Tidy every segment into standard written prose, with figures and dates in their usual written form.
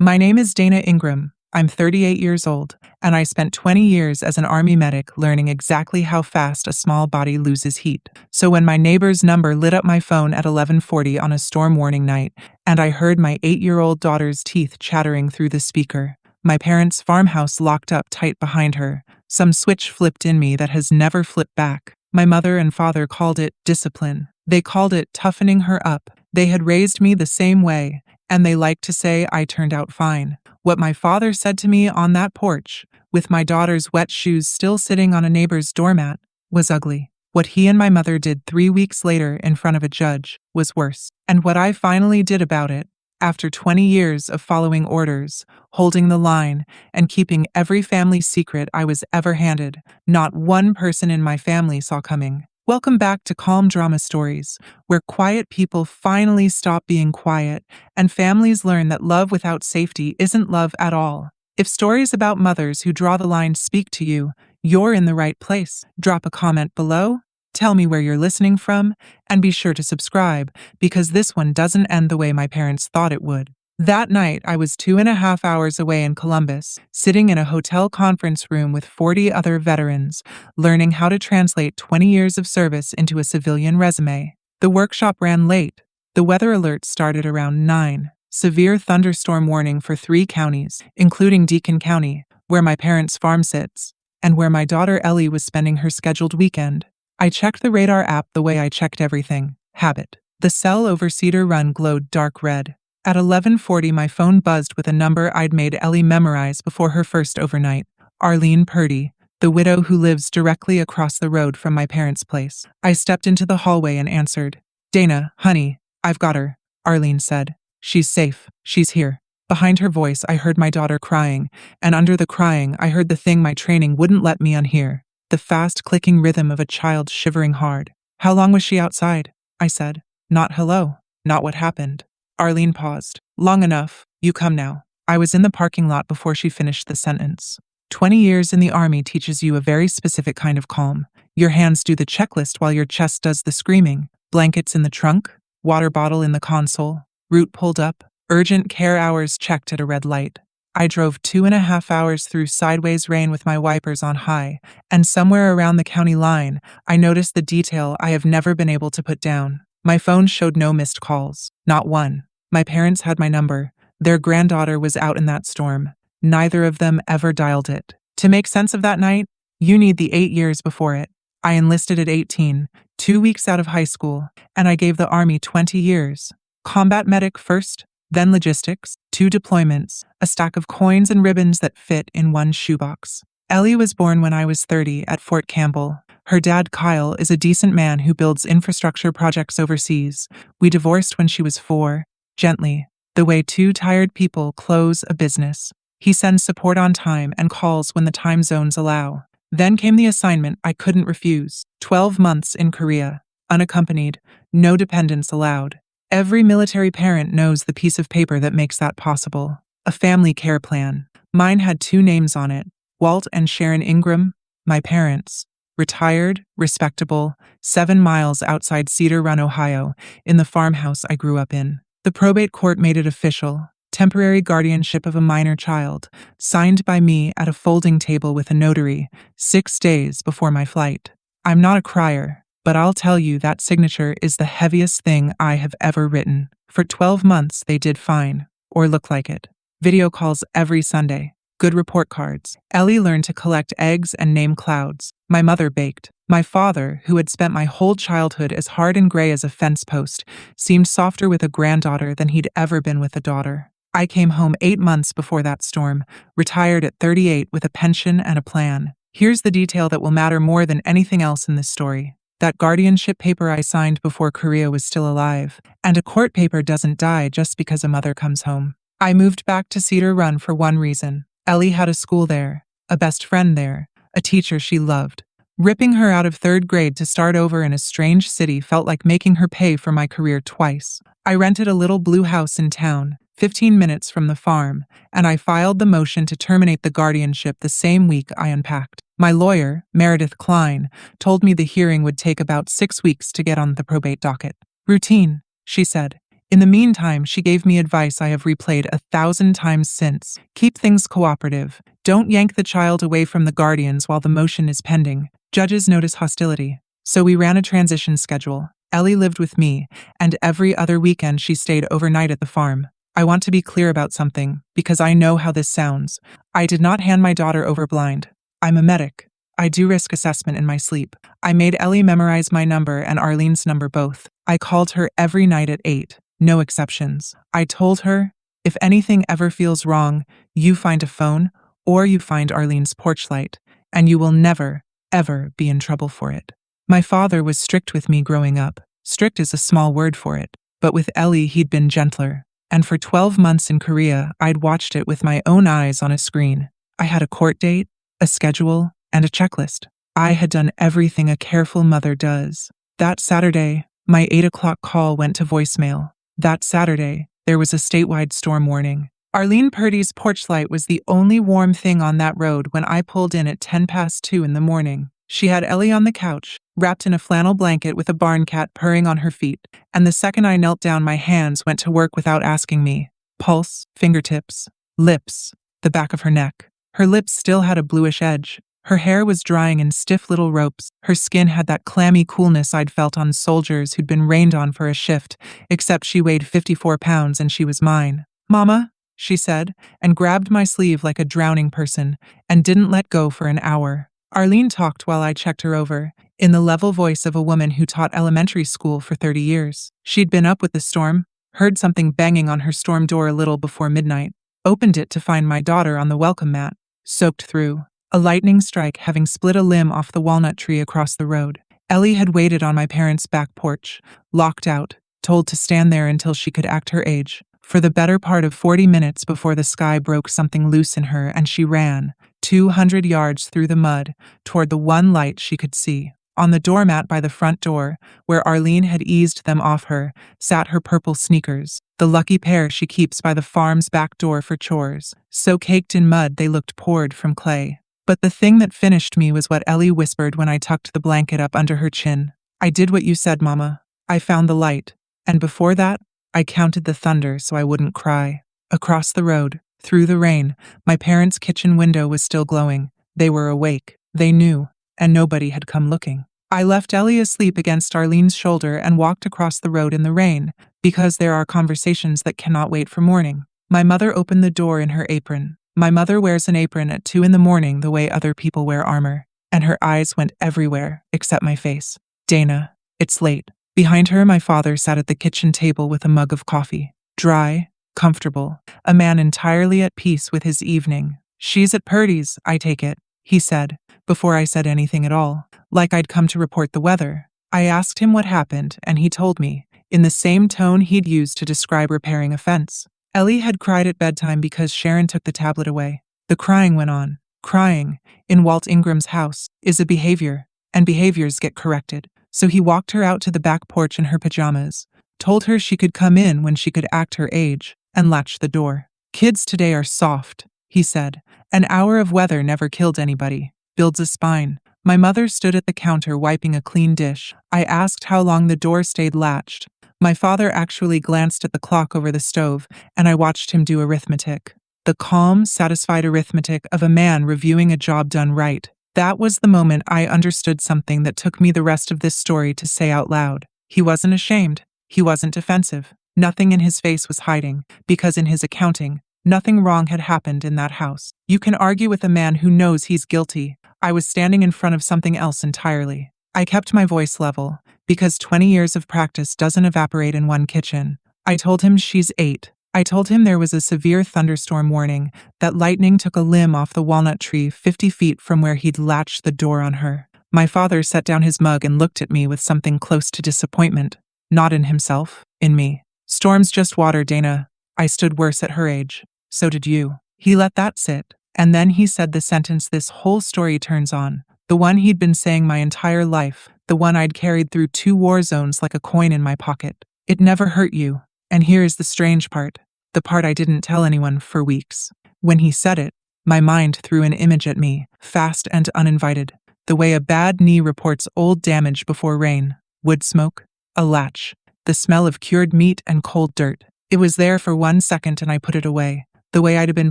My name is Dana Ingram. I'm 38 years old, and I spent 20 years as an Army medic learning exactly how fast a small body loses heat. So when my neighbor's number lit up my phone at 11:40 on a storm warning night, and I heard my 8-year-old daughter's teeth chattering through the speaker, my parents' farmhouse locked up tight behind her, some switch flipped in me that has never flipped back. My mother and father called it discipline. They called it toughening her up. They had raised me the same way, and they liked to say I turned out fine. What my father said to me on that porch, with my daughter's wet shoes still sitting on a neighbor's doormat, was ugly. What he and my mother did 3 weeks later in front of a judge was worse. And what I finally did about it, after 20 years of following orders, holding the line, and keeping every family secret I was ever handed, not one person in my family saw coming. Welcome back to Calm Drama Stories, where quiet people finally stop being quiet and families learn that love without safety isn't love at all. If stories about mothers who draw the line speak to you, you're in the right place. Drop a comment below, tell me where you're listening from, and be sure to subscribe, because this one doesn't end the way my parents thought it would. That night, I was 2.5 hours away in Columbus, sitting in a hotel conference room with 40 other veterans, learning how to translate 20 years of service into a civilian resume. The workshop ran late. The weather alert started around 9. Severe thunderstorm warning for 3 counties, including Deacon County, where my parents' farm sits, and where my daughter Ellie was spending her scheduled weekend. I checked the radar app the way I checked everything. Habit. The cell over Cedar Run glowed dark red. At 11:40, my phone buzzed with a number I'd made Ellie memorize before her first overnight. Arlene Purdy, the widow who lives directly across the road from my parents' place. I stepped into the hallway and answered. "Dana, honey, I've got her," Arlene said. "She's safe. She's here." Behind her voice, I heard my daughter crying, and under the crying, I heard the thing my training wouldn't let me unhear. The fast clicking rhythm of a child shivering hard. "How long was she outside?" I said. Not hello. Not what happened. Arlene paused. "Long enough. You come now." I was in the parking lot before she finished the sentence. 20 years in the Army teaches you a very specific kind of calm. Your hands do the checklist while your chest does the screaming. Blankets in the trunk, water bottle in the console, route pulled up, urgent care hours checked at a red light. I drove 2.5 hours through sideways rain with my wipers on high, and somewhere around the county line, I noticed the detail I have never been able to put down. My phone showed no missed calls. Not one. My parents had my number. Their granddaughter was out in that storm. Neither of them ever dialed it. To make sense of that night, you need the 8 years before it. I enlisted at 18, 2 weeks out of high school, and I gave the Army 20 years. Combat medic first, then logistics, 2 deployments, a stack of coins and ribbons that fit in one shoebox. Ellie was born when I was 30 at Fort Campbell. Her dad, Kyle, is a decent man who builds infrastructure projects overseas. We divorced when she was 4. Gently, the way 2 tired people close a business. He sends support on time and calls when the time zones allow. Then came the assignment I couldn't refuse. 12 months in Korea, unaccompanied, no dependents allowed. Every military parent knows the piece of paper that makes that possible. A family care plan. Mine had 2 names on it, Walt and Sharon Ingram, my parents. Retired, respectable, 7 miles outside Cedar Run, Ohio, in the farmhouse I grew up in. The probate court made it official. Temporary guardianship of a minor child, signed by me at a folding table with a notary, 6 days before my flight. I'm not a crier, but I'll tell you that signature is the heaviest thing I have ever written. For 12 months, they did fine, or look like it. Video calls every Sunday. Good report cards. Ellie learned to collect eggs and name clouds. My mother baked. My father, who had spent my whole childhood as hard and gray as a fence post, seemed softer with a granddaughter than he'd ever been with a daughter. I came home 8 months before that storm, retired at 38 with a pension and a plan. Here's the detail that will matter more than anything else in this story. That guardianship paper I signed before Korea was still alive, and a court paper doesn't die just because a mother comes home. I moved back to Cedar Run for one reason. Ellie had a school there, a best friend there, a teacher she loved. Ripping her out of 3rd grade to start over in a strange city felt like making her pay for my career twice. I rented a little blue house in town, 15 minutes from the farm, and I filed the motion to terminate the guardianship the same week I unpacked. My lawyer, Meredith Klein, told me the hearing would take about 6 weeks to get on the probate docket. "Routine," she said. In the meantime, she gave me advice I have replayed 1,000 times since. Keep things cooperative. Don't yank the child away from the guardians while the motion is pending. Judges notice hostility. So we ran a transition schedule. Ellie lived with me, and every other weekend she stayed overnight at the farm. I want to be clear about something, because I know how this sounds. I did not hand my daughter over blind. I'm a medic. I do risk assessment in my sleep. I made Ellie memorize my number and Arlene's number both. I called her every night at 8, no exceptions. I told her, if anything ever feels wrong, you find a phone, or you find Arlene's porch light, and you will never, ever be in trouble for it. My father was strict with me growing up. Strict is a small word for it, but with Ellie he'd been gentler. And for 12 months in Korea, I'd watched it with my own eyes on a screen. I had a court date, a schedule, and a checklist. I had done everything a careful mother does. That Saturday, my 8 o'clock call went to voicemail. That Saturday, there was a statewide storm warning. Arlene Purdy's porch light was the only warm thing on that road when I pulled in at 2:10 in the morning. She had Ellie on the couch, wrapped in a flannel blanket with a barn cat purring on her feet, and the second I knelt down, my hands went to work without asking me. Pulse, fingertips, lips, the back of her neck. Her lips still had a bluish edge. Her hair was drying in stiff little ropes. Her skin had that clammy coolness I'd felt on soldiers who'd been rained on for a shift, except she weighed 54 pounds and she was mine. "Mama," she said, and grabbed my sleeve like a drowning person, and didn't let go for an hour. Arlene talked while I checked her over, in the level voice of a woman who taught elementary school for 30 years. She'd been up with the storm, heard something banging on her storm door a little before midnight, opened it to find my daughter on the welcome mat, soaked through. A lightning strike having split a limb off the walnut tree across the road. Ellie had waited on my parents' back porch, locked out, told to stand there until she could act her age. For the better part of 40 minutes before the sky broke something loose in her and she ran, 200 yards through the mud, toward the one light she could see. On the doormat by the front door, where Arlene had eased them off her, sat her purple sneakers, the lucky pair she keeps by the farm's back door for chores. So caked in mud they looked poured from clay. But the thing that finished me was what Ellie whispered when I tucked the blanket up under her chin. "I did what you said, Mama. I found the light. And before that, I counted the thunder so I wouldn't cry." Across the road, through the rain, my parents' kitchen window was still glowing. They were awake. They knew. And nobody had come looking. I left Ellie asleep against Arlene's shoulder and walked across the road in the rain, because there are conversations that cannot wait for morning. My mother opened the door in her apron. My mother wears an apron at 2 in the morning the way other people wear armor, and her eyes went everywhere except my face. "Dana, it's late." Behind her, my father sat at the kitchen table with a mug of coffee. Dry, comfortable, a man entirely at peace with his evening. "She's at Purdy's, I take it," he said, before I said anything at all, like I'd come to report the weather. I asked him what happened, and he told me, in the same tone he'd used to describe repairing a fence. Ellie had cried at bedtime because Sharon took the tablet away. The crying went on. Crying, in Walt Ingram's house, is a behavior, and behaviors get corrected. So he walked her out to the back porch in her pajamas, told her she could come in when she could act her age, and latched the door. "Kids today are soft," he said. "An hour of weather never killed anybody. Builds a spine." My mother stood at the counter wiping a clean dish. I asked how long the door stayed latched. My father actually glanced at the clock over the stove, and I watched him do arithmetic. The calm, satisfied arithmetic of a man reviewing a job done right. That was the moment I understood something that took me the rest of this story to say out loud. He wasn't ashamed. He wasn't defensive. Nothing in his face was hiding, because in his accounting, nothing wrong had happened in that house. You can argue with a man who knows he's guilty. I was standing in front of something else entirely. I kept my voice level, because 20 years of practice doesn't evaporate in one kitchen. I told him she's 8. I told him there was a severe thunderstorm warning, that lightning took a limb off the walnut tree 50 feet from where he'd latched the door on her. My father set down his mug and looked at me with something close to disappointment. Not in himself, in me. "Storm's just water, Dana. I stood worse at her age. So did you." He let that sit, and then he said the sentence this whole story turns on. The one he'd been saying my entire life, the one I'd carried through 2 war zones like a coin in my pocket. "It never hurt you." And here is the strange part, the part I didn't tell anyone for weeks. When he said it, my mind threw an image at me, fast and uninvited, the way a bad knee reports old damage before rain. Wood smoke, a latch, the smell of cured meat and cold dirt. It was there for 1 second and I put it away, the way I'd been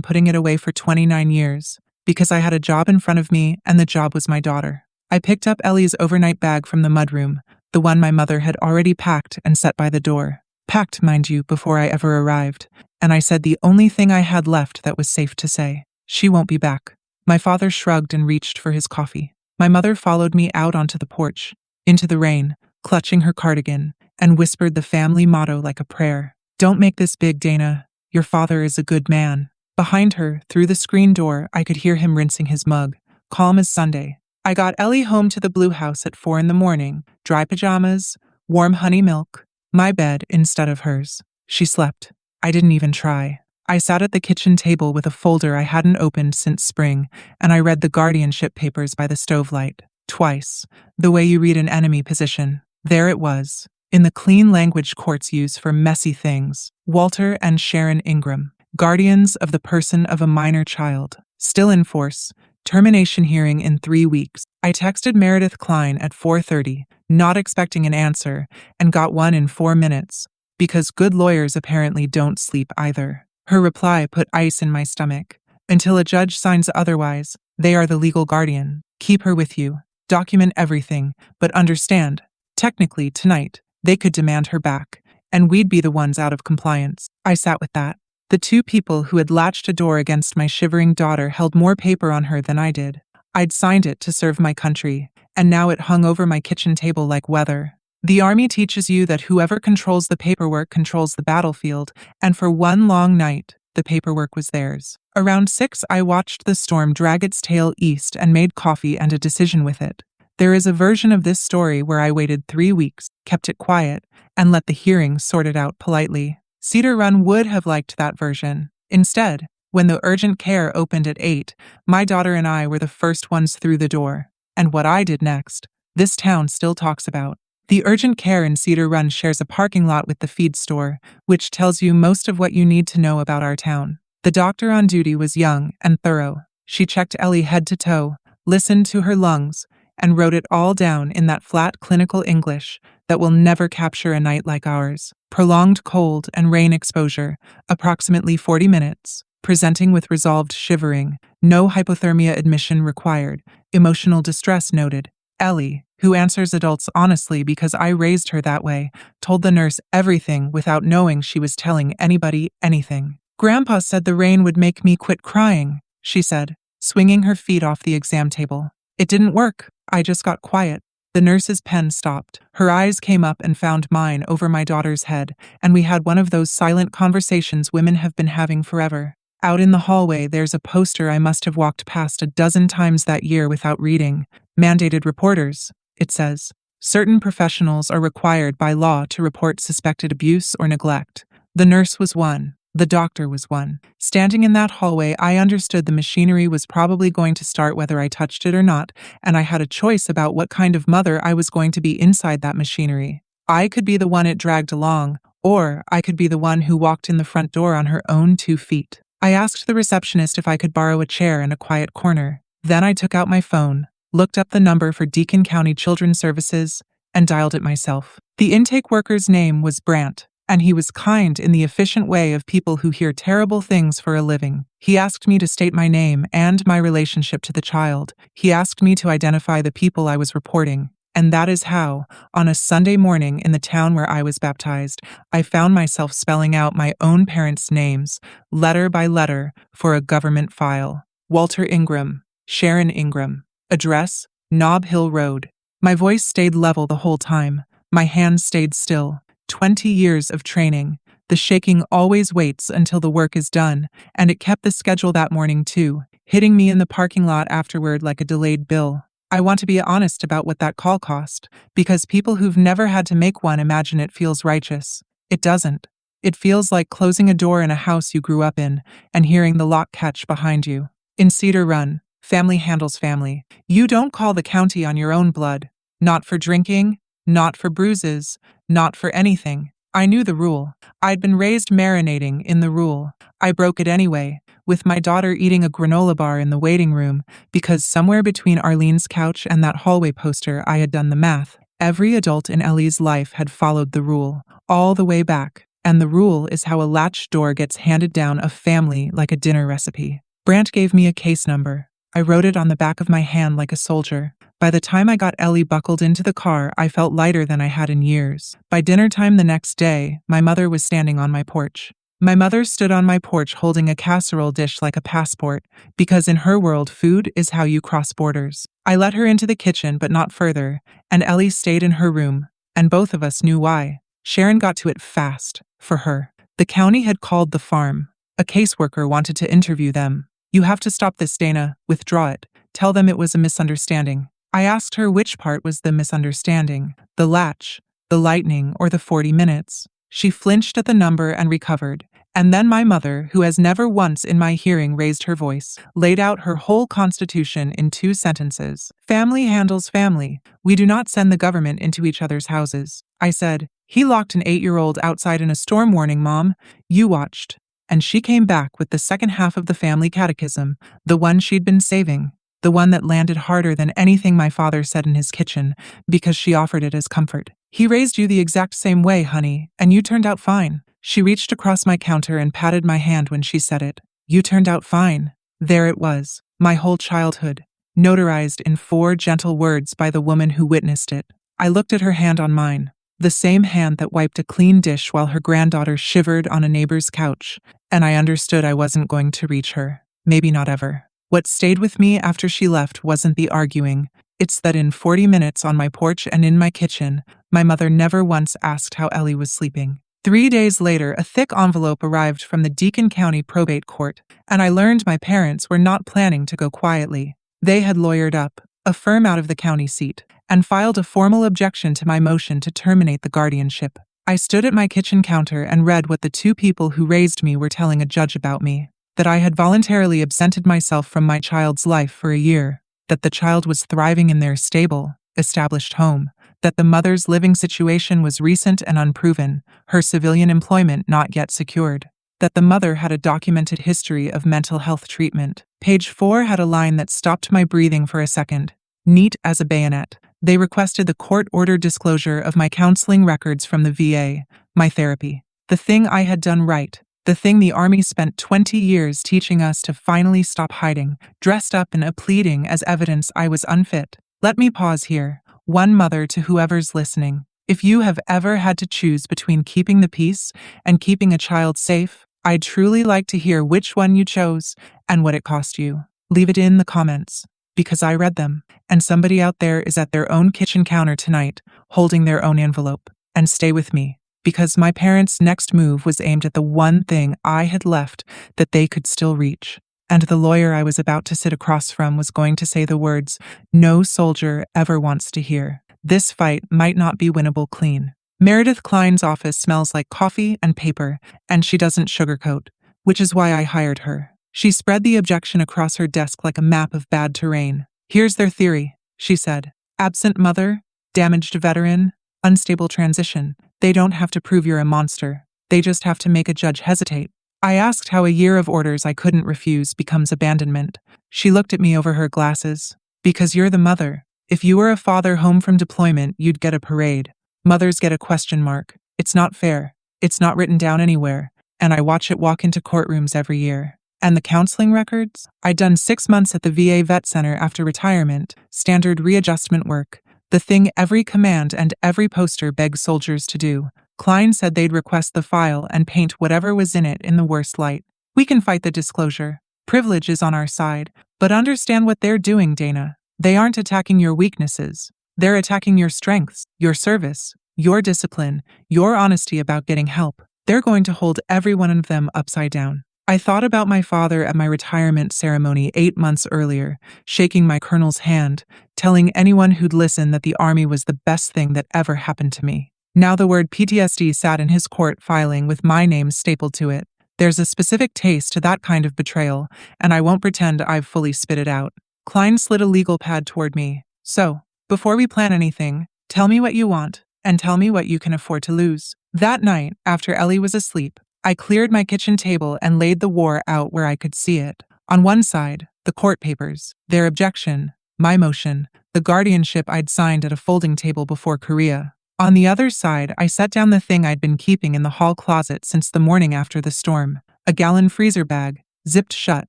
putting it away for 29 years, because I had a job in front of me and the job was my daughter. I picked up Ellie's overnight bag from the mudroom, the one my mother had already packed and set by the door. Packed, mind you, before I ever arrived, and I said the only thing I had left that was safe to say. She won't be back. My father shrugged and reached for his coffee. My mother followed me out onto the porch, into the rain, clutching her cardigan, and whispered the family motto like a prayer. Don't make this big, Dana. Your father is a good man. Behind her, through the screen door, I could hear him rinsing his mug, calm as Sunday. I got Ellie home to the Blue House at 4 a.m, dry pajamas, warm honey milk, my bed instead of hers. She slept. I didn't even try. I sat at the kitchen table with a folder I hadn't opened since spring, and I read the guardianship papers by the stovelight. Twice. The way you read an enemy position. There it was. In the clean language courts use for messy things. Walter and Sharon Ingram. Guardians of the person of a minor child. Still in force. Termination hearing in 3 weeks. I texted Meredith Klein at 4:30, not expecting an answer, and got one in 4 minutes, because good lawyers apparently don't sleep either. Her reply put ice in my stomach. Until a judge signs otherwise, they are the legal guardian. Keep her with you. Document everything, but understand, technically tonight, they could demand her back, and we'd be the ones out of compliance. I sat with that. The 2 people who had latched a door against my shivering daughter held more paper on her than I did. I'd signed it to serve my country, and now it hung over my kitchen table like weather. The Army teaches you that whoever controls the paperwork controls the battlefield, and for one long night, the paperwork was theirs. Around 6, I watched the storm drag its tail east and made coffee and a decision with it. There is a version of this story where I waited 3 weeks, kept it quiet, and let the hearing sort it out politely. Cedar Run would have liked that version. Instead, when the urgent care opened at 8, my daughter and I were the first ones through the door. And what I did next, this town still talks about. The urgent care in Cedar Run shares a parking lot with the feed store, which tells you most of what you need to know about our town. The doctor on duty was young and thorough. She checked Ellie head to toe, listened to her lungs, and wrote it all down in that flat clinical English that will never capture a night like ours. Prolonged cold and rain exposure, approximately 40 minutes, presenting with resolved shivering, no hypothermia admission required, emotional distress noted. Ellie, who answers adults honestly because I raised her that way, told the nurse everything without knowing she was telling anybody anything. Grandpa said the rain would make me quit crying, she said, swinging her feet off the exam table. It didn't work. I just got quiet. The nurse's pen stopped. Her eyes came up and found mine over my daughter's head, and we had one of those silent conversations women have been having forever. Out in the hallway, there's a poster I must have walked past a dozen times that year without reading. Mandated reporters, it says. Certain professionals are required by law to report suspected abuse or neglect. The nurse was one. The doctor was one. Standing in that hallway, I understood the machinery was probably going to start whether I touched it or not, and I had a choice about what kind of mother I was going to be inside that machinery. I could be the one it dragged along, or I could be the one who walked in the front door on her own 2 feet. I asked the receptionist if I could borrow a chair and a quiet corner. Then I took out my phone, looked up the number for Deacon County Children's Services, and dialed it myself. The intake worker's name was Brandt, and he was kind in the efficient way of people who hear terrible things for a living. He asked me to state my name and my relationship to the child. He asked me to identify the people I was reporting. And that is how, on a Sunday morning in the town where I was baptized, I found myself spelling out my own parents' names, letter by letter, for a government file. Walter Ingram, Sharon Ingram. Address, Nob Hill Road. My voice stayed level the whole time. My hands stayed still. 20 years of training. The shaking always waits until the work is done, and it kept the schedule that morning too, hitting me in the parking lot afterward like a delayed bill. I want to be honest about what that call cost, because people who've never had to make one imagine it feels righteous. It doesn't. It feels like closing a door in a house you grew up in and hearing the lock catch behind you. In Cedar Run, family handles family. You don't call the county on your own blood. Not for drinking, not for bruises, not for anything. I knew the rule. I'd been raised marinating in the rule. I broke it anyway, with my daughter eating a granola bar in the waiting room, because somewhere between Arlene's couch and that hallway poster I had done the math. Every adult in Ellie's life had followed the rule, all the way back, and the rule is how a latched door gets handed down a family like a dinner recipe. Brant gave me a case number. I wrote it on the back of my hand like a soldier. By the time I got Ellie buckled into the car, I felt lighter than I had in years. By dinner time the next day, my mother was standing on my porch. My mother stood on my porch holding a casserole dish like a passport, because in her world, food is how you cross borders. I let her into the kitchen, but not further, and Ellie stayed in her room, and both of us knew why. Sharon got to it fast, for her. The county had called the farm. A caseworker wanted to interview them. "You have to stop this, Dana. Withdraw it. Tell them it was a misunderstanding." I asked her which part was the misunderstanding, the latch, the lightning, or the 40 minutes. She flinched at the number and recovered, and then my mother, who has never once in my hearing raised her voice, laid out her whole constitution in 2 sentences. "Family handles family. We do not send the government into each other's houses." I said, "He locked an 8-year-old outside in a storm warning, Mom. You watched." And she came back with the second half of the family catechism, the one she'd been saving. The one that landed harder than anything my father said in his kitchen, because she offered it as comfort. "He raised you the exact same way, honey, and you turned out fine." She reached across my counter and patted my hand when she said it. "You turned out fine." There it was, my whole childhood, notarized in 4 gentle words by the woman who witnessed it. I looked at her hand on mine, the same hand that wiped a clean dish while her granddaughter shivered on a neighbor's couch, and I understood I wasn't going to reach her, maybe not ever. What stayed with me after she left wasn't the arguing. It's that in 40 minutes on my porch and in my kitchen, my mother never once asked how Ellie was sleeping. 3 days later, a thick envelope arrived from the Deacon County Probate Court, and I learned my parents were not planning to go quietly. They had lawyered up, a firm out of the county seat, and filed a formal objection to my motion to terminate the guardianship. I stood at my kitchen counter and read what the 2 people who raised me were telling a judge about me. That I had voluntarily absented myself from my child's life for a year, that the child was thriving in their stable, established home, that the mother's living situation was recent and unproven, her civilian employment not yet secured, that the mother had a documented history of mental health treatment. Page 4 had a line that stopped my breathing for a second. Neat as a bayonet. They requested the court-ordered disclosure of my counseling records from the VA, my therapy. The thing I had done right. The thing the Army spent 20 years teaching us to finally stop hiding, dressed up in a pleading as evidence I was unfit. Let me pause here. One mother to whoever's listening. If you have ever had to choose between keeping the peace and keeping a child safe, I'd truly like to hear which one you chose and what it cost you. Leave it in the comments, because I read them, and somebody out there is at their own kitchen counter tonight, holding their own envelope. And stay with me. Because my parents' next move was aimed at the one thing I had left that they could still reach. And the lawyer I was about to sit across from was going to say the words no soldier ever wants to hear. This fight might not be winnable clean. Meredith Klein's office smells like coffee and paper, and she doesn't sugarcoat, which is why I hired her. She spread the objection across her desk like a map of bad terrain. "Here's their theory," she said. "Absent mother, damaged veteran, unstable transition. They don't have to prove you're a monster. They just have to make a judge hesitate." I asked how a year of orders I couldn't refuse becomes abandonment. She looked at me over her glasses. "Because you're the mother. If you were a father home from deployment, you'd get a parade. Mothers get a question mark. It's not fair. It's not written down anywhere. And I watch it walk into courtrooms every year. And the counseling records? I'd done 6 months at the VA Vet Center after retirement, standard readjustment work. The thing every command and every poster begs soldiers to do. Klein said they'd request the file and paint whatever was in it in the worst light. "We can fight the disclosure. Privilege is on our side. But understand what they're doing, Dana. They aren't attacking your weaknesses. They're attacking your strengths, your service, your discipline, your honesty about getting help. They're going to hold every one of them upside down." I thought about my father at my retirement ceremony 8 months earlier, shaking my colonel's hand, telling anyone who'd listen that the Army was the best thing that ever happened to me. Now the word PTSD sat in his court filing with my name stapled to it. There's a specific taste to that kind of betrayal, and I won't pretend I've fully spit it out. Klein slid a legal pad toward me. "So, before we plan anything, tell me what you want, and tell me what you can afford to lose." That night, after Ellie was asleep, I cleared my kitchen table and laid the war out where I could see it. On one side, the court papers, their objection, my motion, the the guardianship I'd signed at a folding table before Korea. On the other side, I set down the thing I'd been keeping in the hall closet since the morning after the storm. A gallon freezer bag, zipped shut,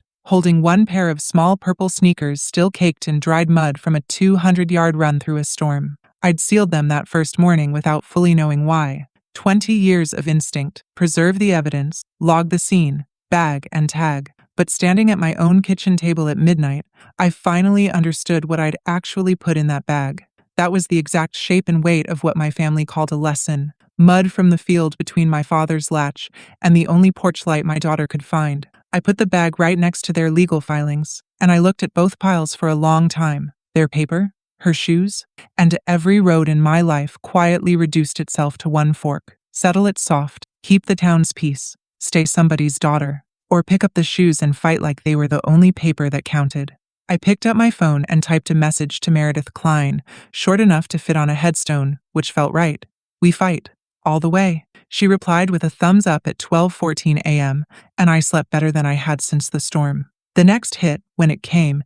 holding one pair of small purple sneakers still caked in dried mud from a 200-yard run through a storm. I'd sealed them that first morning without fully knowing why. 20 years of instinct, preserve the evidence, log the scene, bag and tag. But standing at my own kitchen table at midnight, I finally understood what I'd actually put in that bag. That was the exact shape and weight of what my family called a lesson. Mud from the field between my father's latch and the only porch light my daughter could find. I put the bag right next to their legal filings, and I looked at both piles for a long time. Their paper, her shoes, and every road in my life quietly reduced itself to one fork. Settle it soft, keep the town's peace, stay somebody's daughter, or pick up the shoes and fight like they were the only paper that counted. I picked up my phone and typed a message to Meredith Klein, short enough to fit on a headstone, which felt right. We fight. All the way. She replied with a thumbs up at 12:14 a.m., and I slept better than I had since the storm. The next hit, when it came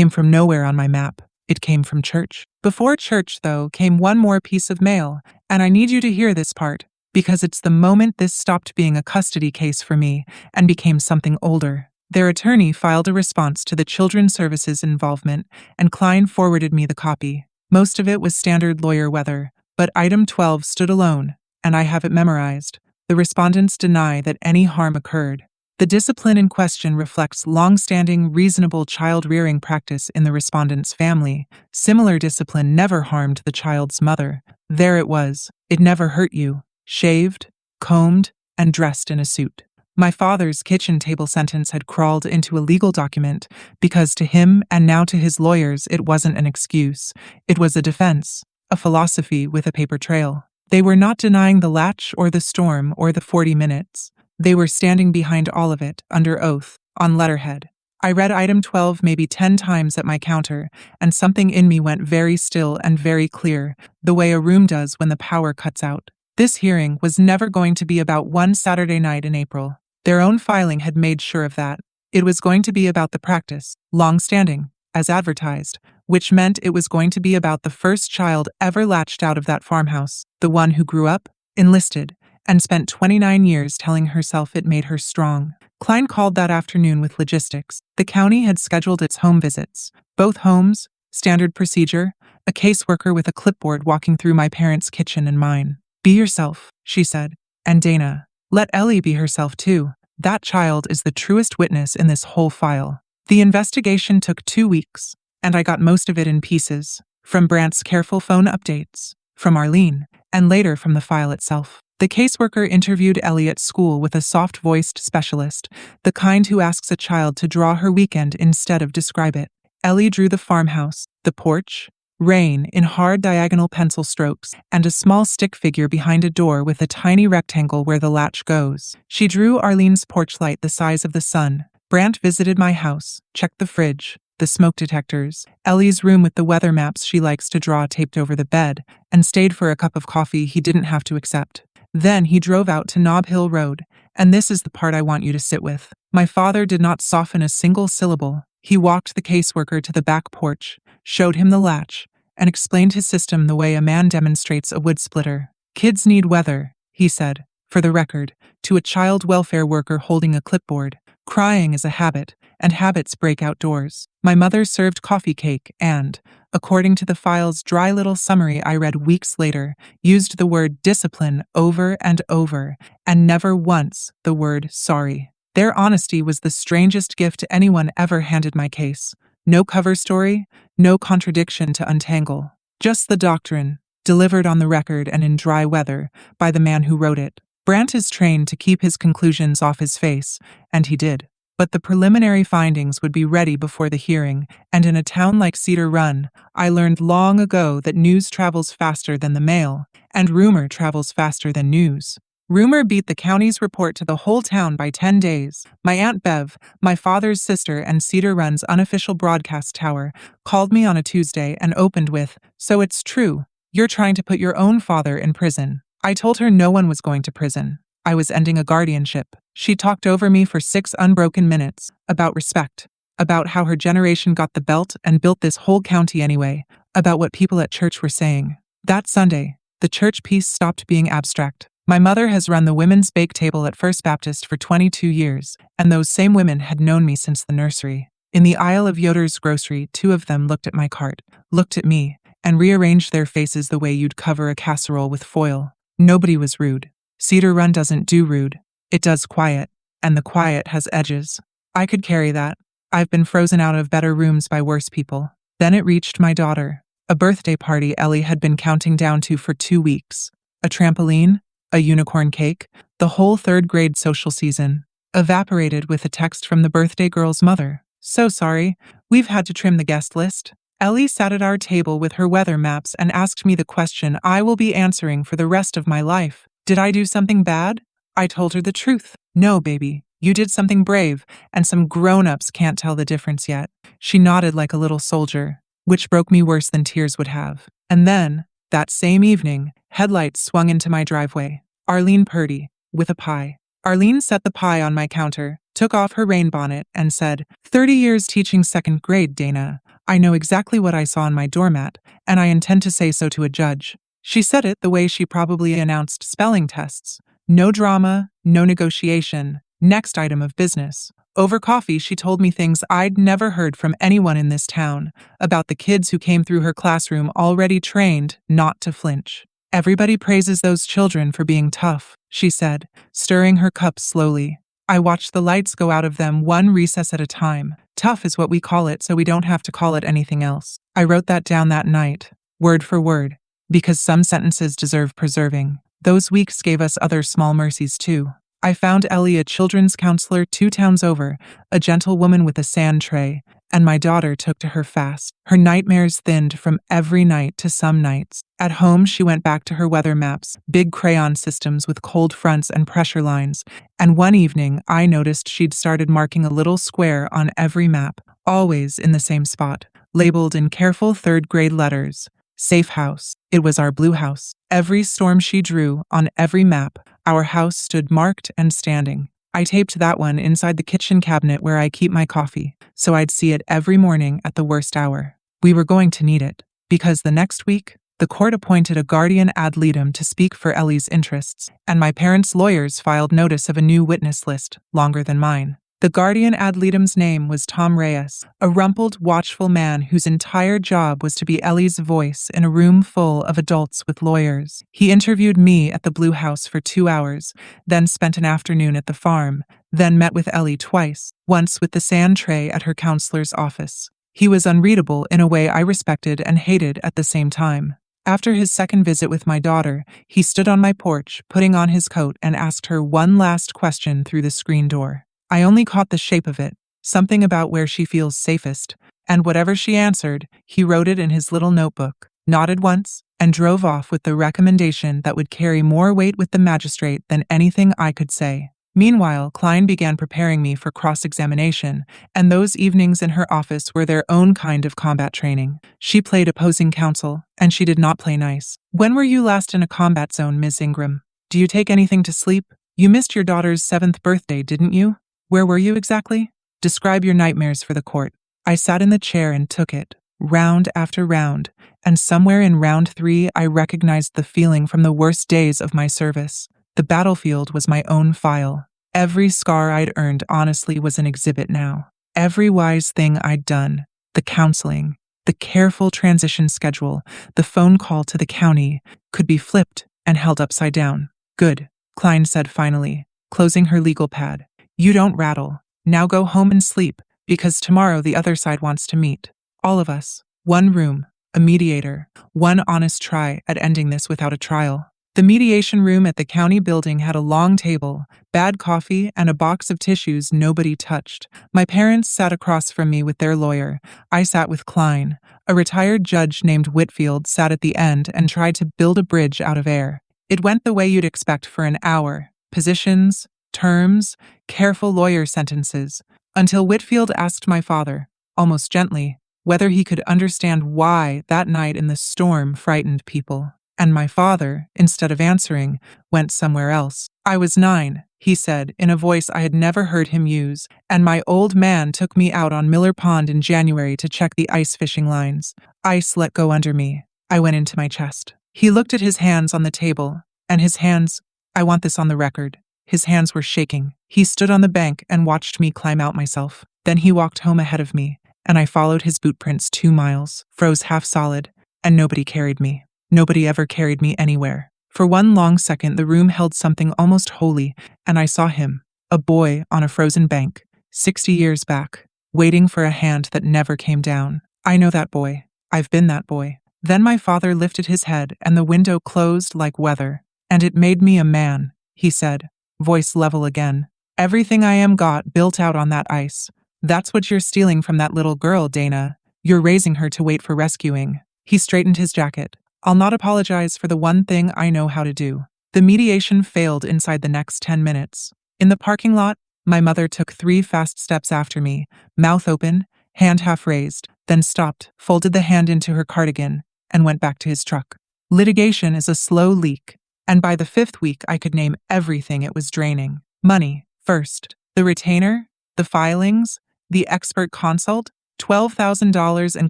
from nowhere on my map. It came from church. Before church, though, came one more piece of mail, and I need you to hear this part, because it's the moment this stopped being a custody case for me and became something older. Their attorney filed a response to the Children's Services involvement, and Klein forwarded me the copy. Most of it was standard lawyer weather, but item 12 stood alone, and I have it memorized. The respondents deny that any harm occurred. The discipline in question reflects long-standing, reasonable child-rearing practice in the respondent's family. Similar discipline never harmed the child's mother. There it was. It never hurt you. Shaved, combed, and dressed in a suit. My father's kitchen table sentence had crawled into a legal document because to him and now to his lawyers it wasn't an excuse. It was a defense, a philosophy with a paper trail. They were not denying the latch or the storm or the 40 minutes. They were standing behind all of it, under oath, on letterhead. I read item 12 maybe 10 times at my counter, and something in me went very still and very clear, the way a room does when the power cuts out. This hearing was never going to be about one Saturday night in April. Their own filing had made sure of that. It was going to be about the practice, long-standing, as advertised, which meant it was going to be about the first child ever latched out of that farmhouse, the one who grew up, enlisted, and spent 29 years telling herself it made her strong. Klein called that afternoon with logistics. The county had scheduled its home visits. Both homes, standard procedure, a caseworker with a clipboard walking through my parents' kitchen and mine. Be yourself, she said. And Dana, let Ellie be herself too. That child is the truest witness in this whole file. The investigation took 2 weeks, and I got most of it in pieces, from Brant's careful phone updates, from Arlene, and later from the file itself. The caseworker interviewed Ellie at school with a soft-voiced specialist, the kind who asks a child to draw her weekend instead of describe it. Ellie drew the farmhouse, the porch, rain in hard diagonal pencil strokes, and a small stick figure behind a door with a tiny rectangle where the latch goes. She drew Arlene's porch light the size of the sun. Brant visited my house, checked the fridge, the smoke detectors, Ellie's room with the weather maps she likes to draw taped over the bed, and stayed for a cup of coffee he didn't have to accept. Then he drove out to Nob Hill Road, and this is the part I want you to sit with. My father did not soften a single syllable. He walked the caseworker to the back porch, showed him the latch, and explained his system the way a man demonstrates a wood splitter. Kids need weather, he said, for the record, to a child welfare worker holding a clipboard. Crying is a habit, and habits break outdoors. My mother served coffee cake and, according to the file's dry little summary I read weeks later, used the word discipline over and over, and never once the word sorry. Their honesty was the strangest gift anyone ever handed my case. No cover story, no contradiction to untangle. Just the doctrine, delivered on the record and in dry weather, by the man who wrote it. Brant is trained to keep his conclusions off his face, and he did. But the preliminary findings would be ready before the hearing, and in a town like Cedar Run, I learned long ago that news travels faster than the mail, and rumor travels faster than news. Rumor beat the county's report to the whole town by 10 days. My Aunt Bev, my father's sister and Cedar Run's unofficial broadcast tower, called me on a Tuesday and opened with, "So it's true, you're trying to put your own father in prison." I told her no one was going to prison. I was ending a guardianship. She talked over me for 6 unbroken minutes, about respect, about how her generation got the belt and built this whole county anyway, about what people at church were saying. That Sunday, the church piece stopped being abstract. My mother has run the women's bake table at First Baptist for 22 years, and those same women had known me since the nursery. In the aisle of Yoder's grocery, 2 of them looked at my cart, looked at me, and rearranged their faces the way you'd cover a casserole with foil. Nobody was rude. Cedar Run doesn't do rude. It does quiet, and the quiet has edges. I could carry that. I've been frozen out of better rooms by worse people. Then it reached my daughter. A birthday party Ellie had been counting down to for 2 weeks. A trampoline, a unicorn cake, the whole 3rd grade social season evaporated with a text from the birthday girl's mother. So sorry, we've had to trim the guest list. Ellie sat at our table with her weather maps and asked me the question I will be answering for the rest of my life. Did I do something bad? I told her the truth. No, baby, you did something brave, and some grown-ups can't tell the difference yet. She nodded like a little soldier, which broke me worse than tears would have. And then, that same evening, headlights swung into my driveway. Arlene Purdy, with a pie. Arlene set the pie on my counter, took off her rain bonnet, and said, 30 years teaching 2nd grade, Dana. I know exactly what I saw on my doormat, and I intend to say so to a judge. She said it the way she probably announced spelling tests. No drama, no negotiation. Next item of business. Over coffee, she told me things I'd never heard from anyone in this town, about the kids who came through her classroom already trained not to flinch. Everybody praises those children for being tough, she said, stirring her cup slowly. I watched the lights go out of them one recess at a time. Tough is what we call it, so we don't have to call it anything else. I wrote that down that night, word for word, because some sentences deserve preserving. Those weeks gave us other small mercies too. I found Ellie a children's counselor 2 towns over, a gentle woman with a sand tray, and my daughter took to her fast. Her nightmares thinned from every night to some nights. At home, she went back to her weather maps, big crayon systems with cold fronts and pressure lines, and one evening I noticed she'd started marking a little square on every map, always in the same spot, labeled in careful 3rd grade letters. Safe house. It was our blue house. Every storm she drew, on every map, our house stood marked and standing. I taped that one inside the kitchen cabinet where I keep my coffee, so I'd see it every morning at the worst hour. We were going to need it, because the next week, the court appointed a guardian ad litem to speak for Ellie's interests, and my parents' lawyers filed notice of a new witness list, longer than mine. The guardian ad litem's name was Tom Reyes, a rumpled, watchful man whose entire job was to be Ellie's voice in a room full of adults with lawyers. He interviewed me at the Blue House for 2 hours, then spent an afternoon at the farm, then met with Ellie twice, once with the sand tray at her counselor's office. He was unreadable in a way I respected and hated at the same time. After his second visit with my daughter, he stood on my porch, putting on his coat, and asked her one last question through the screen door. I only caught the shape of it, something about where she feels safest, and whatever she answered, he wrote it in his little notebook, nodded once, and drove off with the recommendation that would carry more weight with the magistrate than anything I could say. Meanwhile, Klein began preparing me for cross-examination, and those evenings in her office were their own kind of combat training. She played opposing counsel, and she did not play nice. When were you last in a combat zone, Ms. Ingram? Do you take anything to sleep? You missed your daughter's 7th birthday, didn't you? Where were you exactly? Describe your nightmares for the court. I sat in the chair and took it, round after round, and somewhere in round 3 I recognized the feeling from the worst days of my service. The battlefield was my own file. Every scar I'd earned honestly was an exhibit now. Every wise thing I'd done, the counseling, the careful transition schedule, the phone call to the county, could be flipped and held upside down. Good, Klein said finally, closing her legal pad. You don't rattle. Now go home and sleep, because tomorrow the other side wants to meet. All of us. One room, a mediator, one honest try at ending this without a trial. The mediation room at the county building had a long table, bad coffee, and a box of tissues nobody touched. My parents sat across from me with their lawyer. I sat with Klein. A retired judge named Whitfield sat at the end and tried to build a bridge out of air. It went the way you'd expect for an hour. Positions, terms, careful lawyer sentences, until Whitfield asked my father, almost gently, whether he could understand why that night in the storm frightened people. And my father, instead of answering, went somewhere else. I was 9, he said, in a voice I had never heard him use, and my old man took me out on Miller Pond in January to check the ice fishing lines. Ice let go under me. I went into my chest. He looked at his hands on the table, and his hands, I want this on the record, his hands were shaking. He stood on the bank and watched me climb out myself. Then he walked home ahead of me, and I followed his boot prints 2 miles, froze half solid, and nobody carried me. Nobody ever carried me anywhere. For one long second, the room held something almost holy, and I saw him, a boy on a frozen bank, 60 years back, waiting for a hand that never came down. I know that boy. I've been that boy. Then my father lifted his head, and the window closed like weather. And it made me a man, he said, voice level again. Everything I am got built out on that ice. That's what you're stealing from that little girl, Dana. You're raising her to wait for rescuing. He straightened his jacket. I'll not apologize for the one thing I know how to do. The mediation failed inside the next 10 minutes. In the parking lot, my mother took 3 fast steps after me, mouth open, hand half raised, then stopped, folded the hand into her cardigan, and went back to his truck. Litigation is a slow leak, and by the 5th week I could name everything it was draining. Money, first. The retainer, the filings, the expert consult, $12,000 and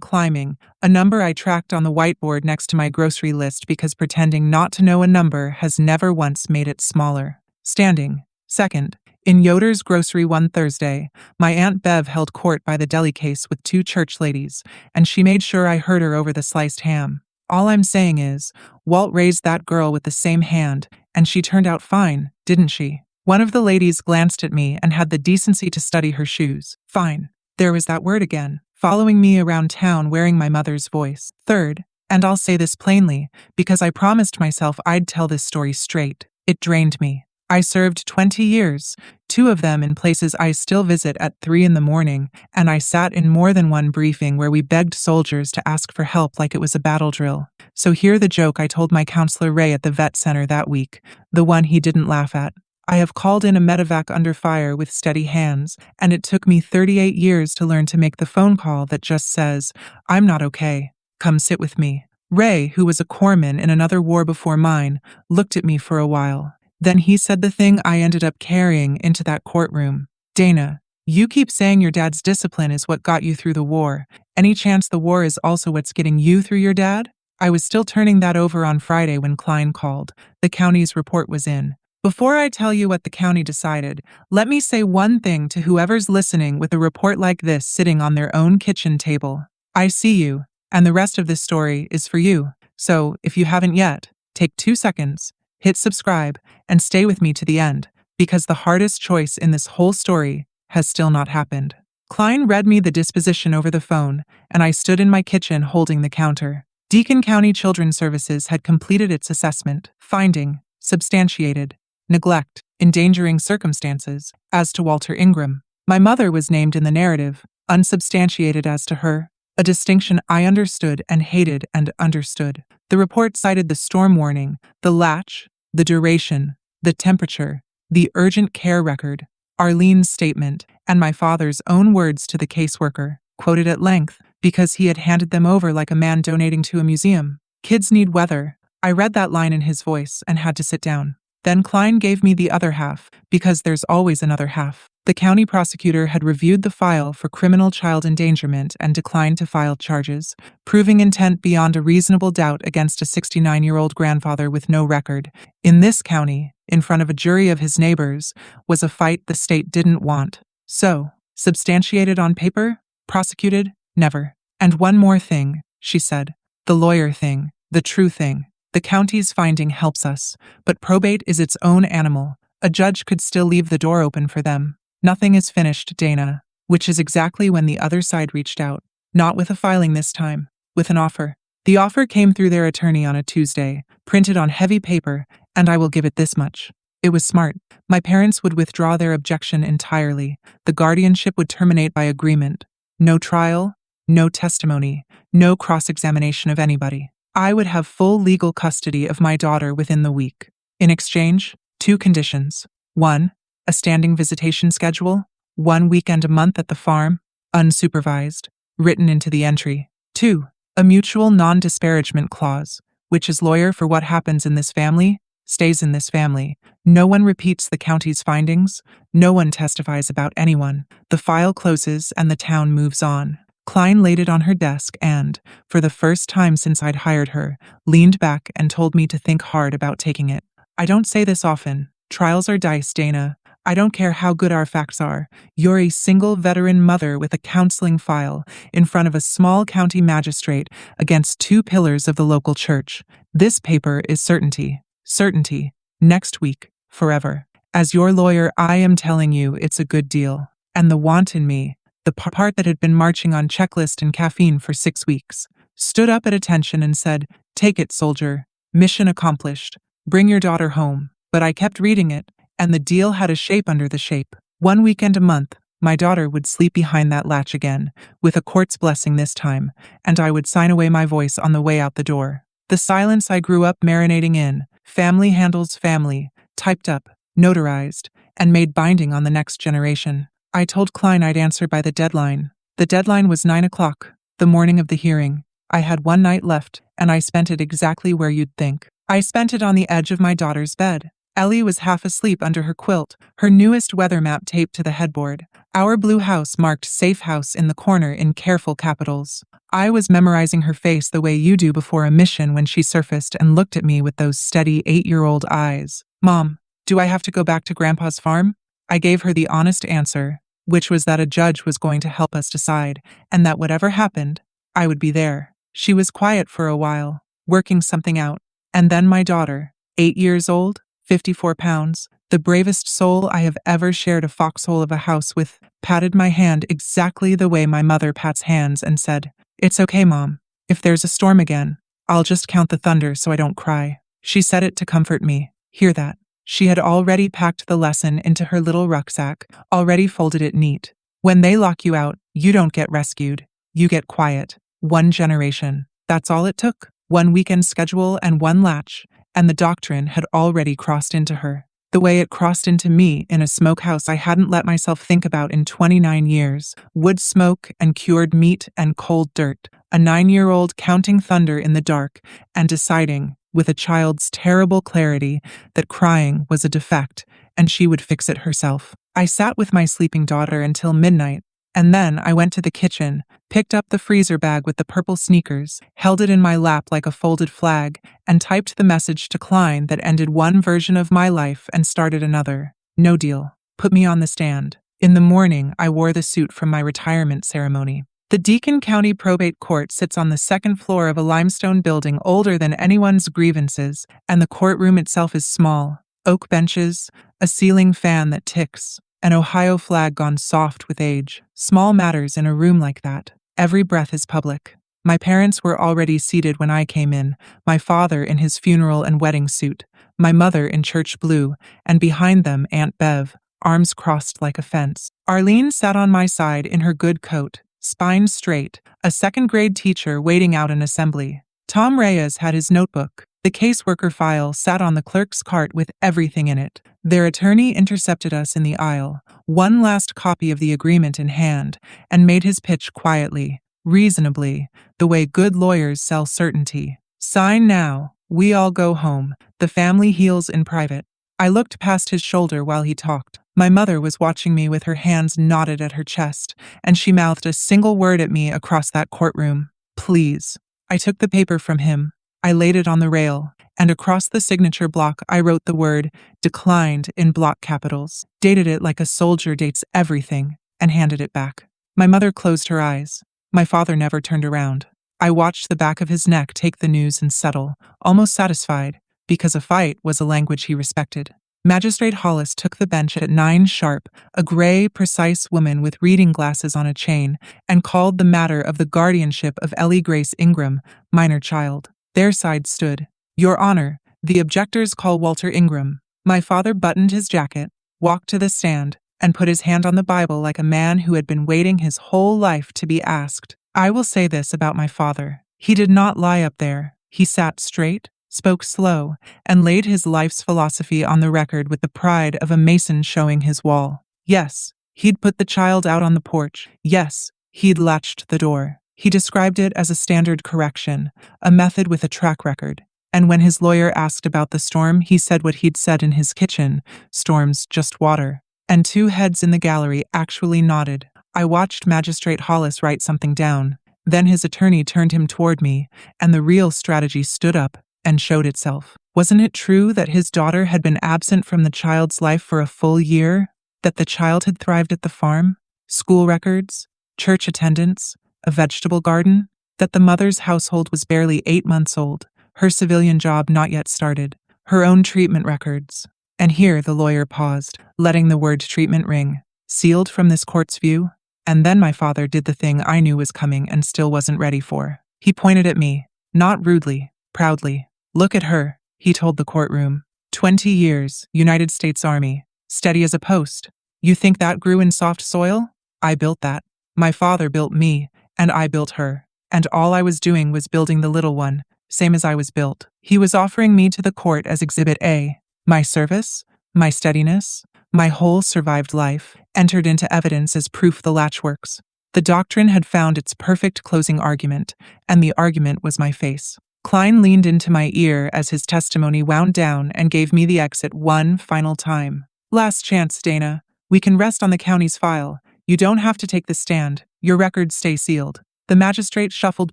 climbing, a number I tracked on the whiteboard next to my grocery list because pretending not to know a number has never once made it smaller. Standing. Second. In Yoder's grocery one Thursday, my Aunt Bev held court by the deli case with 2 church ladies, and she made sure I heard her over the sliced ham. All I'm saying is, Walt raised that girl with the same hand, and she turned out fine, didn't she? One of the ladies glanced at me and had the decency to study her shoes. Fine. There was that word again, following me around town wearing my mother's voice. Third, and I'll say this plainly, because I promised myself I'd tell this story straight. It drained me. I served 20 years, 2 of them in places I still visit at 3 in the morning, and I sat in more than one briefing where we begged soldiers to ask for help like it was a battle drill. So hear the joke I told my counselor Ray at the vet center that week, the one he didn't laugh at. I have called in a medevac under fire with steady hands, and it took me 38 years to learn to make the phone call that just says, I'm not okay. Come sit with me. Ray, who was a corpsman in another war before mine, looked at me for a while. Then he said the thing I ended up carrying into that courtroom. Dana, you keep saying your dad's discipline is what got you through the war. Any chance the war is also what's getting you through your dad? I was still turning that over on Friday when Klein called. The county's report was in. Before I tell you what the county decided, let me say one thing to whoever's listening with a report like this sitting on their own kitchen table. I see you, and the rest of this story is for you. So, if you haven't yet, take 2 seconds, hit subscribe, and stay with me to the end, because the hardest choice in this whole story has still not happened. Klein read me the disposition over the phone, and I stood in my kitchen holding the counter. Deacon County Children's Services had completed its assessment, finding, substantiated, neglect, endangering circumstances, as to Walter Ingram. My mother was named in the narrative, unsubstantiated as to her, a distinction I understood and hated and understood. The report cited the storm warning, the latch, the duration, the temperature, the urgent care record, Arlene's statement, and my father's own words to the caseworker, quoted at length, because he had handed them over like a man donating to a museum. Kids need weather. I read that line in his voice and had to sit down. Then Klein gave me the other half, because there's always another half. The county prosecutor had reviewed the file for criminal child endangerment and declined to file charges, proving intent beyond a reasonable doubt against a 69-year-old grandfather with no record. In this county, in front of a jury of his neighbors, was a fight the state didn't want. So, substantiated on paper? Prosecuted? Never. And one more thing, she said. The lawyer thing, the true thing. The county's finding helps us, but probate is its own animal. A judge could still leave the door open for them. Nothing is finished, Dana, which is exactly when the other side reached out. Not with a filing this time, with an offer. The offer came through their attorney on a Tuesday, printed on heavy paper, and I will give it this much. It was smart. My parents would withdraw their objection entirely. The guardianship would terminate by agreement. No trial, no testimony, no cross-examination of anybody. I would have full legal custody of my daughter within the week. In exchange, 2 conditions. 1, a standing visitation schedule, 1 weekend a month at the farm, unsupervised, written into the entry. 2, a mutual non-disparagement clause, which is lawyer for what happens in this family, stays in this family. No one repeats the county's findings, no one testifies about anyone. The file closes and the town moves on. Klein laid it on her desk and, for the first time since I'd hired her, leaned back and told me to think hard about taking it. I don't say this often. Trials are dice, Dana. I don't care how good our facts are. You're a single veteran mother with a counseling file in front of a small county magistrate against two pillars of the local church. This paper is certainty. Certainty. Next week. Forever. As your lawyer, I am telling you it's a good deal. And the want in me, the part that had been marching on checklist and caffeine for 6 weeks, stood up at attention and said, "Take it, soldier. Mission accomplished. Bring your daughter home." But I kept reading it, and the deal had a shape under the shape. 1 weekend a month, my daughter would sleep behind that latch again, with a court's blessing this time, and I would sign away my voice on the way out the door. The silence I grew up marinating in, family handles family, typed up, notarized, and made binding on the next generation. I told Klein I'd answer by the deadline. The deadline was 9 o'clock, the morning of the hearing. I had 1 night left, and I spent it exactly where you'd think. I spent it on the edge of my daughter's bed. Ellie was half asleep under her quilt, her newest weather map taped to the headboard. Our blue house marked "Safe House" in the corner in careful capitals. I was memorizing her face the way you do before a mission when she surfaced and looked at me with those steady 8-year-old eyes. "Mom, do I have to go back to Grandpa's farm?" I gave her the honest answer, which was that a judge was going to help us decide, and that whatever happened, I would be there. She was quiet for a while, working something out. And then my daughter, 8 years old, 54 pounds, the bravest soul I have ever shared a foxhole of a house with, patted my hand exactly the way my mother pats hands and said, "It's okay, Mom. If there's a storm again, I'll just count the thunder so I don't cry." She said it to comfort me. Hear that? She had already packed the lesson into her little rucksack, already folded it neat. When they lock you out, you don't get rescued. You get quiet. 1 generation. That's all it took. 1 weekend schedule and 1 latch. And the doctrine had already crossed into her. The way it crossed into me in a smokehouse I hadn't let myself think about in 29 years. Wood smoke and cured meat and cold dirt. A 9-year-old counting thunder in the dark and deciding, with a child's terrible clarity, that crying was a defect and she would fix it herself. I sat with my sleeping daughter until midnight, and then I went to the kitchen, picked up the freezer bag with the purple sneakers, held it in my lap like a folded flag, and typed the message to Klein that ended one version of my life and started another. No deal. Put me on the stand. In the morning, I wore the suit from my retirement ceremony. The Deacon County Probate Court sits on the 2nd floor of a limestone building older than anyone's grievances, and the courtroom itself is small. Oak benches, a ceiling fan that ticks, an Ohio flag gone soft with age. Small matters in a room like that. Every breath is public. My parents were already seated when I came in, my father in his funeral and wedding suit, my mother in church blue, and behind them Aunt Bev, arms crossed like a fence. Arlene sat on my side in her good coat, spine straight, a 2nd-grade teacher waiting out an assembly. Tom Reyes had his notebook. The caseworker file sat on the clerk's cart with everything in it. Their attorney intercepted us in the aisle, 1 last copy of the agreement in hand, and made his pitch quietly, reasonably, the way good lawyers sell certainty. "Sign now. We all go home. The family heals in private." I looked past his shoulder while he talked. My mother was watching me with her hands knotted at her chest, and she mouthed a single word at me across that courtroom. "Please." I took the paper from him. I laid it on the rail, and across the signature block I wrote the word "declined" in block capitals, dated it like a soldier dates everything, and handed it back. My mother closed her eyes. My father never turned around. I watched the back of his neck take the news and settle, almost satisfied, because a fight was a language he respected. Magistrate Hollis took the bench at 9 sharp, a gray, precise woman with reading glasses on a chain, and called the matter of the guardianship of Ellie Grace Ingram, minor child. Their side stood. "Your Honor, the objectors call Walter Ingram." My father buttoned his jacket, walked to the stand, and put his hand on the Bible like a man who had been waiting his whole life to be asked. I will say this about my father. He did not lie up there. He sat straight, spoke slow, and laid his life's philosophy on the record with the pride of a mason showing his wall. Yes, he'd put the child out on the porch. Yes, he'd latched the door. He described it as a standard correction, a method with a track record. And when his lawyer asked about the storm, he said what he'd said in his kitchen: "Storm's just water." And 2 heads in the gallery actually nodded. I watched Magistrate Hollis write something down. Then his attorney turned him toward me, and the real strategy stood up and showed itself. Wasn't it true that his daughter had been absent from the child's life for a full year? That the child had thrived at the farm? School records? Church attendance? A vegetable garden? That the mother's household was barely 8 months old, her civilian job not yet started, her own treatment records. And here the lawyer paused, letting the word treatment ring. Sealed from this court's view? And then my father did the thing I knew was coming and still wasn't ready for. He pointed at me, not rudely, proudly. Look at her, he told the courtroom. 20 years, United States Army, steady as a post. You think that grew in soft soil? I built that. My father built me, and I built her. And all I was doing was building the little one, same as I was built. He was offering me to the court as Exhibit A. My service, my steadiness, my whole survived life, entered into evidence as proof the latch works. The doctrine had found its perfect closing argument, and the argument was my face. Klein leaned into my ear as his testimony wound down and gave me the exit one final time. Last chance, Dana. We can rest on the county's file. You don't have to take the stand. Your records stay sealed. The magistrate shuffled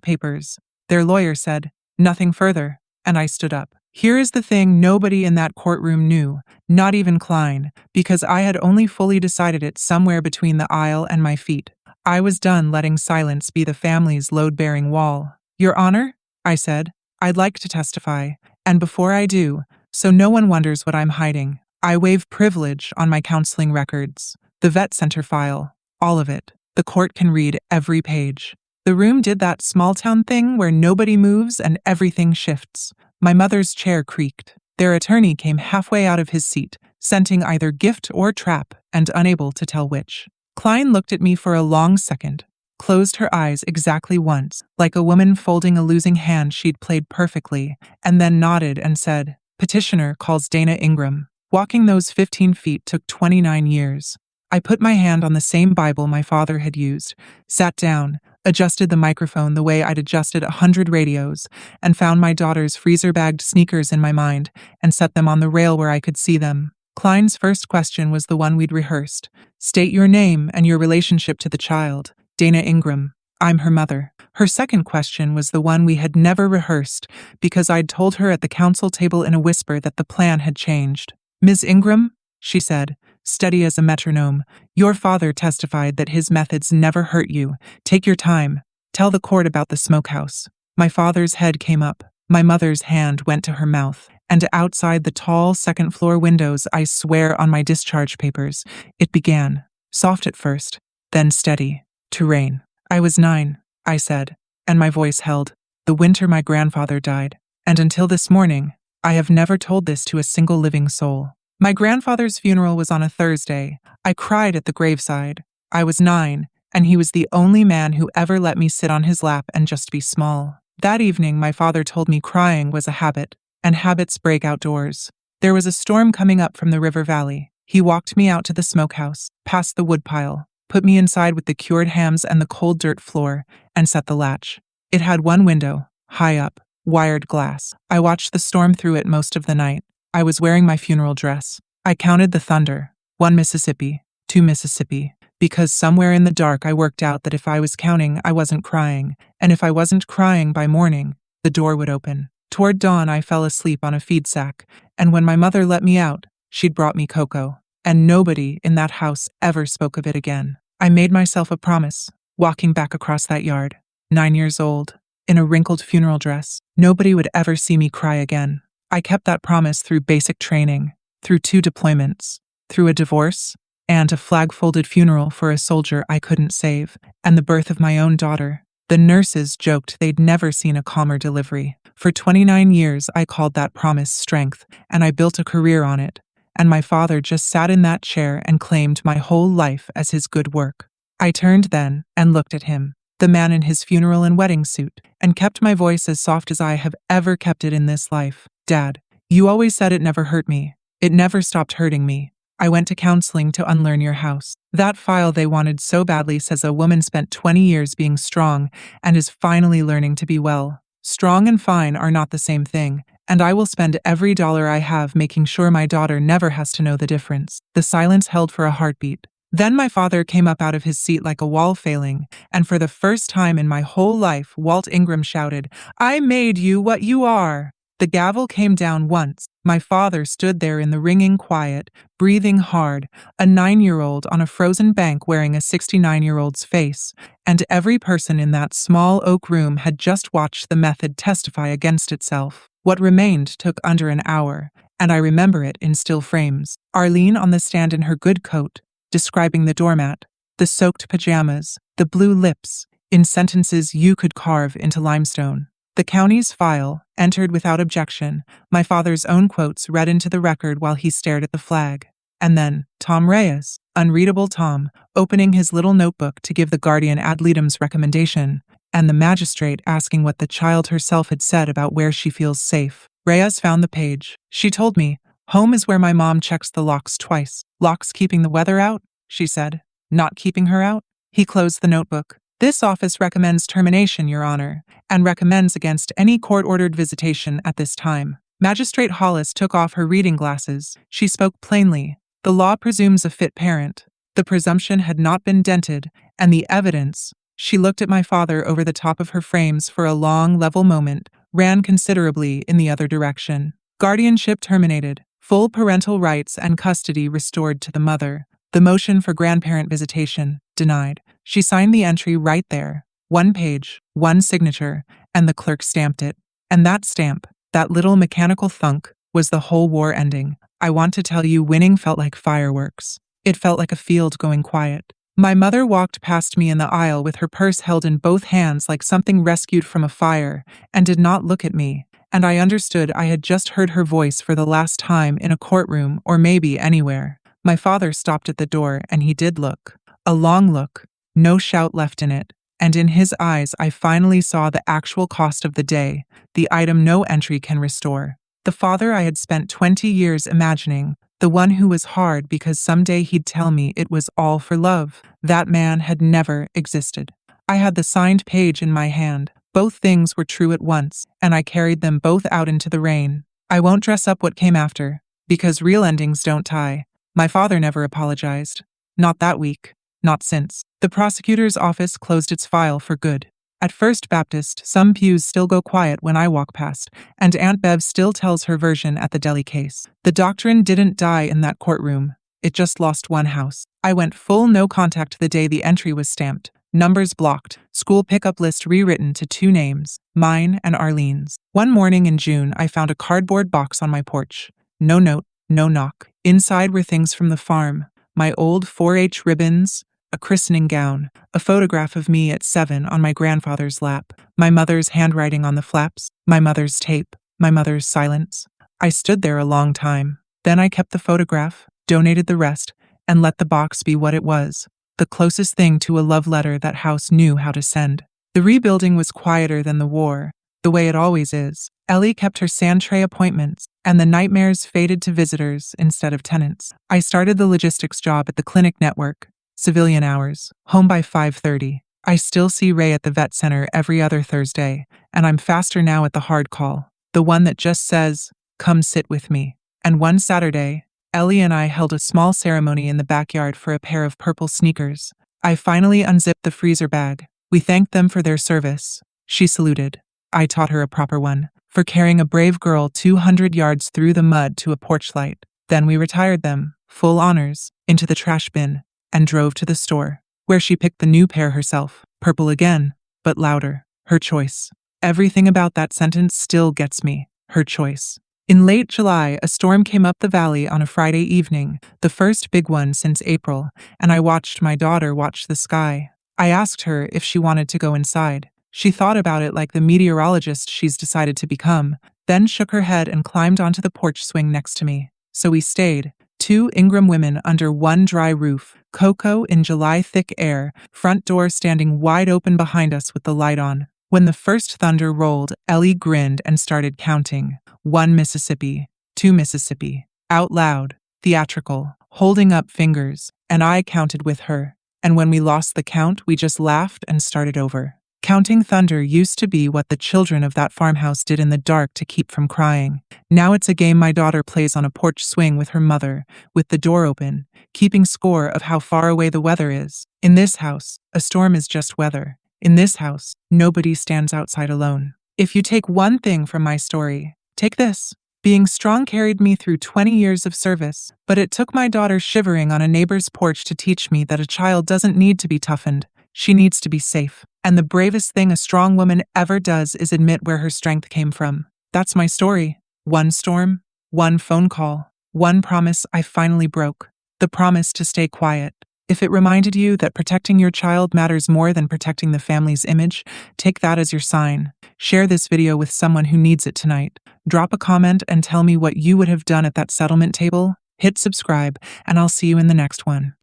papers. Their lawyer said, nothing further, and I stood up. Here is the thing nobody in that courtroom knew, not even Klein, because I had only fully decided it somewhere between the aisle and my feet. I was done letting silence be the family's load-bearing wall. Your Honor, I said, I'd like to testify, and before I do, so no one wonders what I'm hiding, I waive privilege on my counseling records. The vet center file, all of it. The court can read every page. The room did that small-town thing where nobody moves and everything shifts. My mother's chair creaked. Their attorney came halfway out of his seat, scenting either gift or trap, and unable to tell which. Klein looked at me for a long second, closed her eyes exactly once, like a woman folding a losing hand she'd played perfectly, and then nodded and said, Petitioner calls Dana Ingram. Walking those 15 feet took 29 years. I put my hand on the same Bible my father had used, sat down, adjusted the microphone the way I'd adjusted 100 radios, and found my daughter's freezer-bagged sneakers in my mind and set them on the rail where I could see them. Klein's first question was the one we'd rehearsed. State your name and your relationship to the child. Dana Ingram. I'm her mother. Her second question was the one we had never rehearsed because I'd told her at the counsel table in a whisper that the plan had changed. Ms. Ingram, she said, steady as a metronome, your father testified that his methods never hurt you. Take your time. Tell the court about the smokehouse. My father's head came up. My mother's hand went to her mouth. And outside the tall second-floor windows, I swear on my discharge papers, it began. Soft at first, then steady. To rain. I was 9, I said, and my voice held. The winter my grandfather died. And until this morning, I have never told this to a single living soul. My grandfather's funeral was on a Thursday. I cried at the graveside. I was 9, and he was the only man who ever let me sit on his lap and just be small. That evening, my father told me crying was a habit, and habits break outdoors. There was a storm coming up from the river valley. He walked me out to the smokehouse, past the woodpile, put me inside with the cured hams and the cold dirt floor, and set the latch. It had one window, high up, wired glass. I watched the storm through it most of the night. I was wearing my funeral dress. I counted the thunder. 1 Mississippi, 2 Mississippi, because somewhere in the dark I worked out that if I was counting, I wasn't crying, and if I wasn't crying by morning, the door would open. Toward dawn, I fell asleep on a feed sack, and when my mother let me out, she'd brought me cocoa, and nobody in that house ever spoke of it again. I made myself a promise, walking back across that yard, 9 years old, in a wrinkled funeral dress. Nobody would ever see me cry again. I kept that promise through basic training, through 2 deployments, through a divorce, and a flag-folded funeral for a soldier I couldn't save, and the birth of my own daughter. The nurses joked they'd never seen a calmer delivery. For 29 years, I called that promise strength, and I built a career on it. And my father just sat in that chair and claimed my whole life as his good work. I turned then and looked at him, the man in his funeral and wedding suit, and kept my voice as soft as I have ever kept it in this life. Dad, you always said it never hurt me. It never stopped hurting me. I went to counseling to unlearn your house. That file they wanted so badly says a woman spent 20 years being strong and is finally learning to be well. Strong and fine are not the same thing, and I will spend every dollar I have making sure my daughter never has to know the difference. The silence held for a heartbeat. Then my father came up out of his seat like a wall failing, and for the first time in my whole life, Walt Ingram shouted, "I made you what you are!" The gavel came down once. My father stood there in the ringing quiet, breathing hard, a 9-year-old on a frozen bank wearing a 69-year-old's face, and every person in that small oak room had just watched the method testify against itself. What remained took under an hour, and I remember it in still frames. Arlene on the stand in her good coat, describing the doormat, the soaked pajamas, the blue lips, in sentences you could carve into limestone. The county's file, entered without objection, my father's own quotes read into the record while he stared at the flag. And then, Tom Reyes, unreadable Tom, opening his little notebook to give the guardian ad litem's recommendation, and the magistrate asking what the child herself had said about where she feels safe. Reyes found the page. She told me, "Home is where my mom checks the locks twice. Locks keeping the weather out?" she said. "Not keeping her out?" He closed the notebook. "This office recommends termination, Your Honor, and recommends against any court-ordered visitation at this time." Magistrate Hollis took off her reading glasses. She spoke plainly. "The law presumes a fit parent. The presumption had not been dented, and the evidence," she looked at my father over the top of her frames for a long, level moment, "ran considerably in the other direction. Guardianship terminated. Full parental rights and custody restored to the mother. The motion for grandparent visitation denied." She signed the entry right there. One page, one signature, and the clerk stamped it. And that stamp, that little mechanical thunk, was the whole war ending. I want to tell you, winning felt like fireworks. It felt like a field going quiet. My mother walked past me in the aisle with her purse held in both hands like something rescued from a fire, and did not look at me. And I understood I had just heard her voice for the last time in a courtroom or maybe anywhere. My father stopped at the door and he did look. A long look, no shout left in it, and in his eyes I finally saw the actual cost of the day, the item no entry can restore. The father I had spent 20 years imagining, the one who was hard because someday he'd tell me it was all for love, that man had never existed. I had the signed page in my hand. Both things were true at once, and I carried them both out into the rain. I won't dress up what came after, because real endings don't tie. My father never apologized. Not that week. Not since. The prosecutor's office closed its file for good. At First Baptist, some pews still go quiet when I walk past, and Aunt Bev still tells her version at the deli case. The doctrine didn't die in that courtroom. It just lost one house. I went full no contact the day the entry was stamped. Numbers blocked. School pickup list rewritten to 2 names, mine and Arlene's. One morning in June, I found a cardboard box on my porch. No note, no knock. Inside were things from the farm. My old 4-H ribbons, a christening gown, a photograph of me at 7 on my grandfather's lap, my mother's handwriting on the flaps, my mother's tape, my mother's silence. I stood there a long time. Then I kept the photograph, donated the rest, and let the box be what it was, the closest thing to a love letter that house knew how to send. The rebuilding was quieter than the war, the way it always is. Ellie kept her sand tray appointments, and the nightmares faded to visitors instead of tenants. I started the logistics job at the clinic network, civilian hours, home by 5:30. I still see Ray at the vet center every other Thursday, and I'm faster now at the hard call, the one that just says, "Come sit with me." And one Saturday, Ellie and I held a small ceremony in the backyard for a pair of purple sneakers. I finally unzipped the freezer bag. We thanked them for their service. She saluted. I taught her a proper one, for carrying a brave girl 200 yards through the mud to a porch light. Then we retired them, full honors, into the trash bin, and drove to the store, where she picked the new pair herself. Purple again, but louder. Her choice. Everything about that sentence still gets me. Her choice. In late July, a storm came up the valley on a Friday evening, the first big one since April, and I watched my daughter watch the sky. I asked her if she wanted to go inside. She thought about it like the meteorologist she's decided to become, then shook her head and climbed onto the porch swing next to me. So we stayed, 2 Ingram women under one dry roof, cocoa in July thick air, front door standing wide open behind us with the light on. When the first thunder rolled, Ellie grinned and started counting. 1 Mississippi, 2 Mississippi, out loud, theatrical, holding up fingers, and I counted with her. And when we lost the count, we just laughed and started over. Counting thunder used to be what the children of that farmhouse did in the dark to keep from crying. Now it's a game my daughter plays on a porch swing with her mother, with the door open, keeping score of how far away the weather is. In this house, a storm is just weather. In this house, nobody stands outside alone. If you take one thing from my story, take this. Being strong carried me through 20 years of service, but it took my daughter shivering on a neighbor's porch to teach me that a child doesn't need to be toughened. She needs to be safe. And the bravest thing a strong woman ever does is admit where her strength came from. That's my story. One storm, one phone call, one promise I finally broke. The promise to stay quiet. If it reminded you that protecting your child matters more than protecting the family's image, take that as your sign. Share this video with someone who needs it tonight. Drop a comment and tell me what you would have done at that settlement table. Hit subscribe, and I'll see you in the next one.